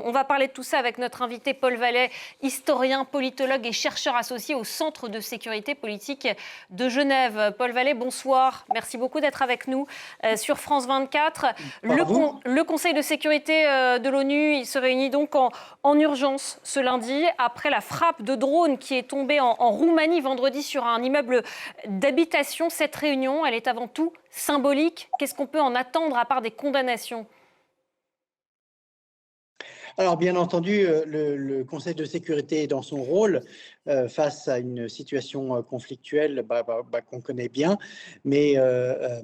On va parler de tout ça avec notre invité Paul Vallet, historien, politologue et chercheur associé au Centre de sécurité politique de Genève. Paul Vallet, bonsoir. Merci beaucoup d'être avec nous sur France 24. Bonsoir à vous. Le Conseil de sécurité de l'ONU, il se réunit donc en urgence ce lundi après la frappe de drone qui est tombée en Roumanie vendredi sur un immeuble d'habitation. Cette réunion, elle est avant tout symbolique. Qu'est-ce qu'on peut en attendre à part des condamnations ? Alors, bien entendu, le Conseil de sécurité est dans son rôle face à une situation conflictuelle qu'on connaît bien. Mais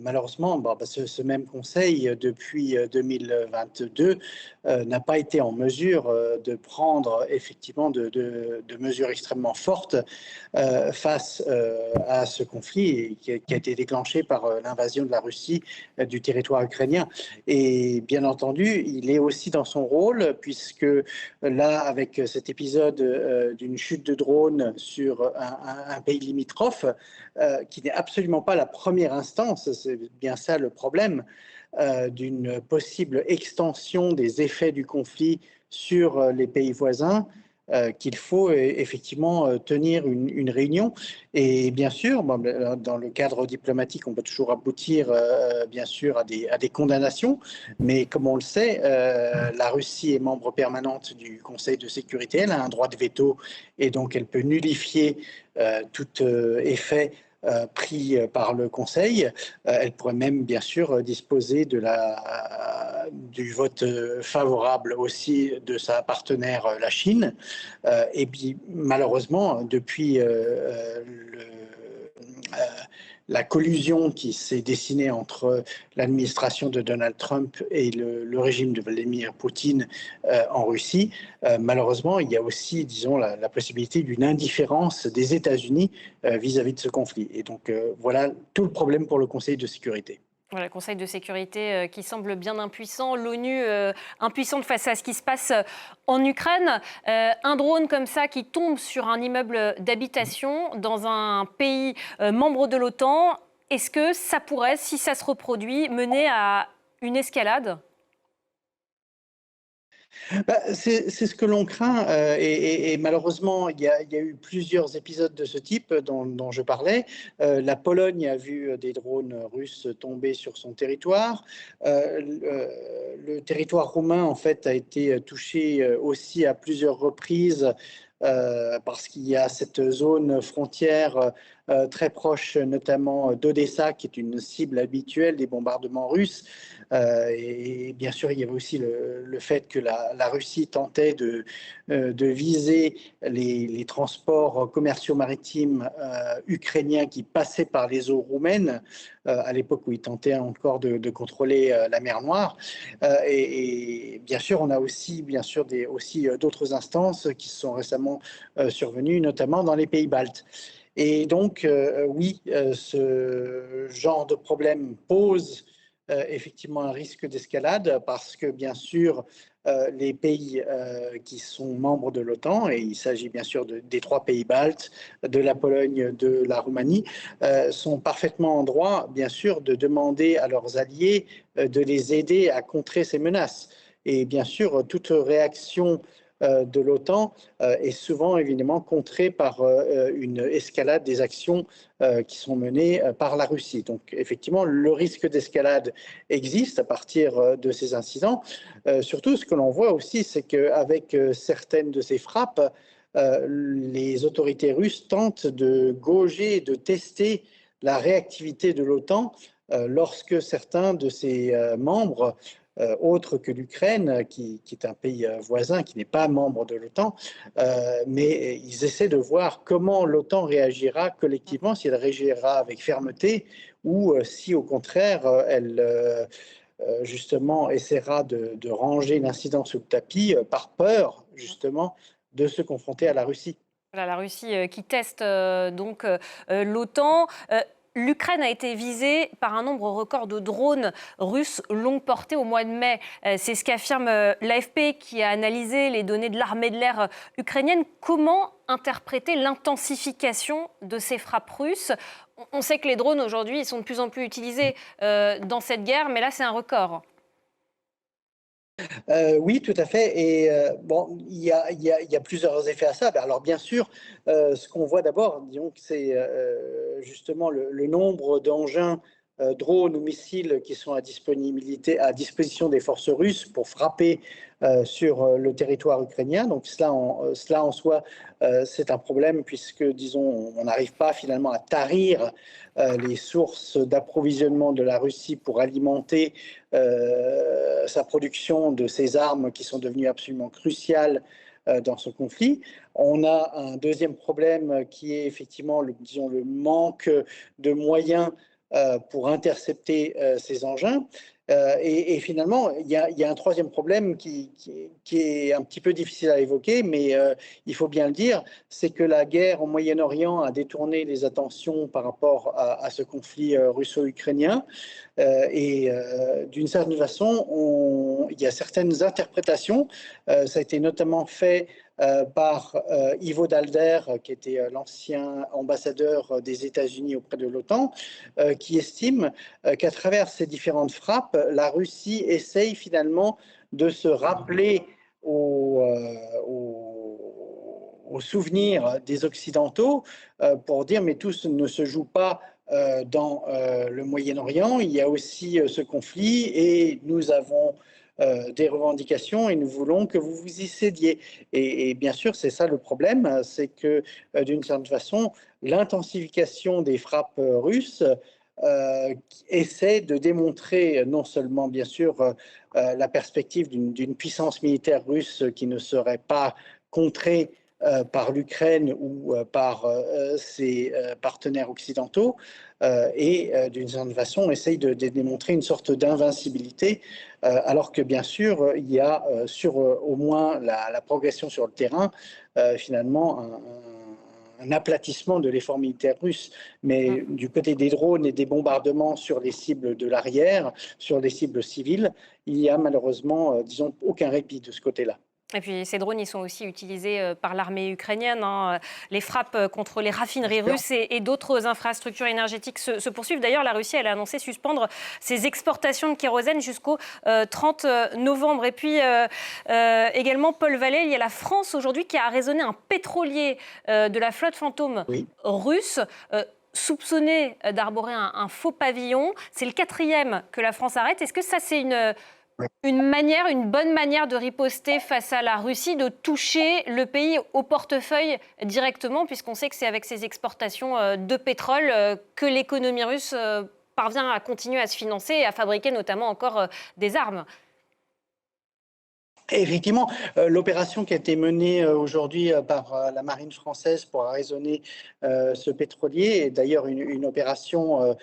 malheureusement, ce même Conseil, depuis 2022, n'a pas été en mesure de prendre effectivement de mesures extrêmement fortes face à ce conflit qui a été déclenché par l'invasion de la Russie du territoire ukrainien. Et bien entendu, il est aussi dans son rôle, puisque là, avec cet épisode d'une chute de drone sur un pays limitrophe, qui n'est absolument pas la première instance, c'est bien ça le problème, d'une possible extension des effets du conflit sur les pays voisins, qu'il faut effectivement tenir une réunion. Et bien sûr, dans le cadre diplomatique, on peut toujours aboutir bien sûr à des condamnations, mais comme on le sait, la Russie est membre permanente du Conseil de sécurité, elle a un droit de veto et donc elle peut nullifier tout effet pris par le Conseil. Elle pourrait même, bien sûr, disposer du vote favorable aussi de sa partenaire, la Chine. Et puis, malheureusement, depuis la collusion qui s'est dessinée entre l'administration de Donald Trump et le régime de Vladimir Poutine en Russie, malheureusement, il y a aussi, disons, la possibilité d'une indifférence des États-Unis vis-à-vis de ce conflit. Et donc, voilà tout le problème pour le Conseil de sécurité. Voilà, le Conseil de sécurité qui semble bien impuissant, l'ONU impuissante face à ce qui se passe en Ukraine. Un drone comme ça qui tombe sur un immeuble d'habitation dans un pays membre de l'OTAN, est-ce que ça pourrait, si ça se reproduit, mener à une escalade ? C'est ce que l'on craint et malheureusement, il y a eu plusieurs épisodes de ce type dont je parlais. La Pologne a vu des drones russes tomber sur son territoire. Le territoire roumain, en fait, a été touché aussi à plusieurs reprises parce qu'il y a cette zone frontière très proche, notamment d'Odessa, qui est une cible habituelle des bombardements russes. Et bien sûr, il y avait aussi le fait que la Russie tentait de viser les transports commerciaux maritimes ukrainiens qui passaient par les eaux roumaines, à l'époque où ils tentaient encore de contrôler la mer Noire. Et bien sûr, on a aussi, d'autres instances qui sont récemment survenues, notamment dans les pays baltes. Et donc, oui, ce genre de problème pose effectivement un risque d'escalade parce que, bien sûr, les pays qui sont membres de l'OTAN, et il s'agit bien sûr des trois pays baltes, de la Pologne, de la Roumanie, sont parfaitement en droit, bien sûr, de demander à leurs alliés de les aider à contrer ces menaces. Et bien sûr, toute réaction de l'OTAN est souvent évidemment contrée par une escalade des actions qui sont menées par la Russie. Donc effectivement, le risque d'escalade existe à partir de ces incidents. Surtout, ce que l'on voit aussi, c'est qu'avec certaines de ces frappes, les autorités russes tentent de gauger, de tester la réactivité de l'OTAN lorsque certains de ses membres autre que l'Ukraine, qui est un pays voisin, qui n'est pas membre de l'OTAN, mais ils essaient de voir comment l'OTAN réagira collectivement, si elle réagira avec fermeté ou si au contraire elle justement essaiera de ranger l'incident sous le tapis par peur justement de se confronter à la Russie. Voilà, la Russie qui teste l'OTAN. L'Ukraine a été visée par un nombre record de drones russes longue portée au mois de mai. C'est ce qu'affirme l'AFP qui a analysé les données de l'armée de l'air ukrainienne. Comment interpréter l'intensification de ces frappes russes ? On sait que les drones aujourd'hui ils sont de plus en plus utilisés dans cette guerre, mais là c'est un record. Oui, tout à fait. Et bon, il y a plusieurs effets à ça. Ben, alors, bien sûr, ce qu'on voit d'abord, disons que c'est justement le nombre d'engins, drones ou missiles qui sont à disposition des forces russes pour frapper sur le territoire ukrainien. Donc, cela en soi, c'est un problème puisque, disons, on n'arrive pas finalement à tarir les sources d'approvisionnement de la Russie pour alimenter sa production de ces armes qui sont devenues absolument cruciales dans ce conflit. On a un deuxième problème qui est effectivement disons, le manque de moyens pour intercepter ces engins. Et finalement, il y a un troisième problème qui est un petit peu difficile à évoquer, mais il faut bien le dire, c'est que la guerre au Moyen-Orient a détourné les attentions par rapport à ce conflit russo-ukrainien. D'une certaine façon, il y a certaines interprétations. Ça a été notamment fait par Ivo Dalder, qui était l'ancien ambassadeur des États-Unis auprès de l'OTAN, qui estime qu'à travers ces différentes frappes, la Russie essaye finalement de se rappeler au souvenir des Occidentaux pour dire mais tout ne se joue pas dans le Moyen-Orient. Il y a aussi ce conflit et nous avons des revendications et nous voulons que vous vous y cédiez. Et bien sûr, c'est ça le problème, c'est que d'une certaine façon, l'intensification des frappes russes essaie de démontrer non seulement bien sûr la perspective d'une puissance militaire russe qui ne serait pas contrée par l'Ukraine ou par ses partenaires occidentaux, et d'une certaine façon essaye de démontrer une sorte d'invincibilité, alors que bien sûr il y a sur au moins la progression sur le terrain finalement un aplatissement de l'effort militaire russe. Mais du côté des drones et des bombardements sur les cibles de l'arrière, sur les cibles civiles, il y a malheureusement, disons, aucun répit de ce côté-là. Et puis ces drones, ils sont aussi utilisés par l'armée ukrainienne. Hein. Les frappes contre les raffineries russes et d'autres infrastructures énergétiques se poursuivent. D'ailleurs, la Russie, elle a annoncé suspendre ses exportations de kérosène jusqu'au 30 novembre. Et puis également, Paul Vallée, il y a la France aujourd'hui qui a arraisonné un pétrolier de la flotte fantôme russe. Soupçonné d'arborer un faux pavillon. C'est le 4e que la France arrête. Est-ce que ça, c'est une bonne manière de riposter face à la Russie, de toucher le pays au portefeuille directement, puisqu'on sait que c'est avec ces exportations de pétrole que l'économie russe parvient à continuer à se financer et à fabriquer notamment encore des armes? Effectivement, l'opération qui a été menée aujourd'hui par la marine française pour arraisonner ce pétrolier est d'ailleurs une opération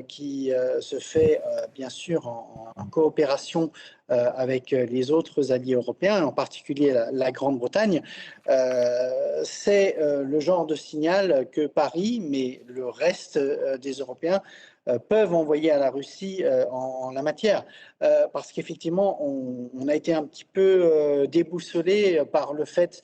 qui se fait bien sûr en coopération avec les autres alliés européens, en particulier la Grande-Bretagne. C'est le genre de signal que Paris, mais le reste des Européens, peuvent envoyer à la Russie en la matière. Parce qu'effectivement, on a été un petit peu déboussolé par le fait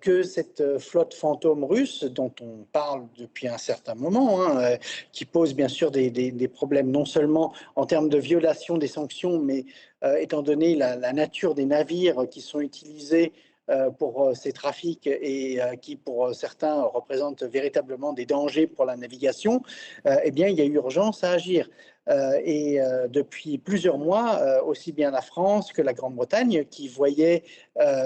que cette flotte fantôme russe, dont on parle depuis un certain moment, hein, qui pose bien sûr des problèmes non seulement en termes de violation des sanctions, mais étant donné la nature des navires qui sont utilisés pour ces trafics et qui, pour certains, représentent véritablement des dangers pour la navigation, eh bien, il y a eu urgence à agir. Depuis plusieurs mois, aussi bien la France que la Grande-Bretagne, qui voyaient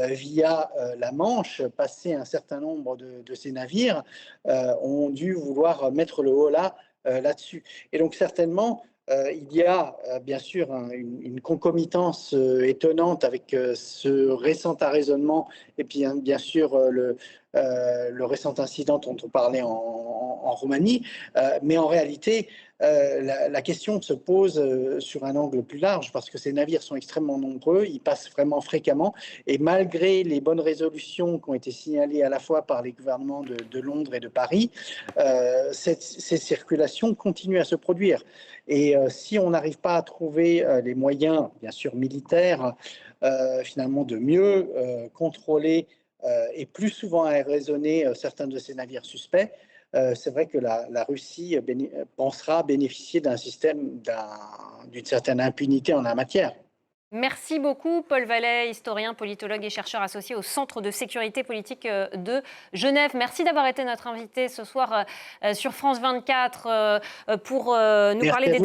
via la Manche passer un certain nombre de ces navires, ont dû vouloir mettre le holà là-dessus. Et donc certainement, il y a bien sûr une concomitance étonnante avec ce récent arraisonnement et puis bien sûr le récent incident dont on parlait en Roumanie. Mais en réalité, la question se pose sur un angle plus large parce que ces navires sont extrêmement nombreux, ils passent vraiment fréquemment et malgré les bonnes résolutions qui ont été signalées à la fois par les gouvernements de Londres et de Paris, ces circulations continuent à se produire. Et si on n'arrive pas à trouver les moyens, bien sûr militaires, finalement de mieux contrôler et plus souvent à raisonner certains de ces navires suspects, c'est vrai que la Russie pensera bénéficier d'un système d'une certaine impunité en la matière. Merci beaucoup, Paul Vallet, historien, politologue et chercheur associé au Centre de sécurité politique de Genève. Merci d'avoir été notre invité ce soir sur France 24 pour nous parler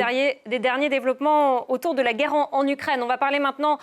des derniers développements autour de la guerre en Ukraine. On va parler maintenant